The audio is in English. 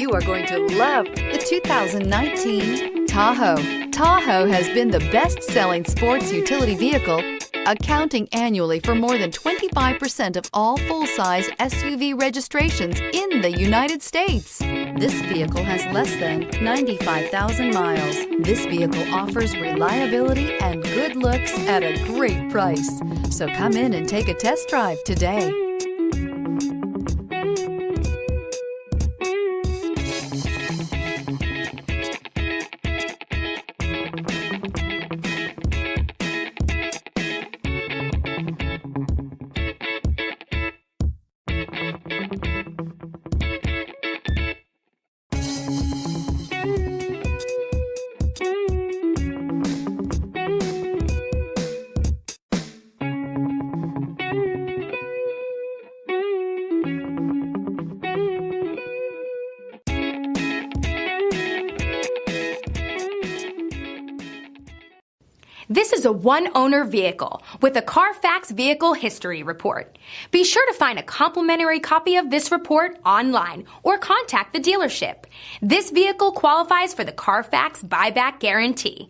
You are going to love the 2019 Tahoe. Tahoe has been the best-selling sports utility vehicle, accounting annually for more than 25% of all full-size SUV registrations in the United States. This vehicle has less than 95,000 miles. This vehicle offers reliability and good looks at a great price. So come in and take a test drive today. This is a one-owner vehicle with a Carfax Vehicle History Report. Be sure to find a complimentary copy of this report online or contact the dealership. This vehicle qualifies for the Carfax Buyback Guarantee.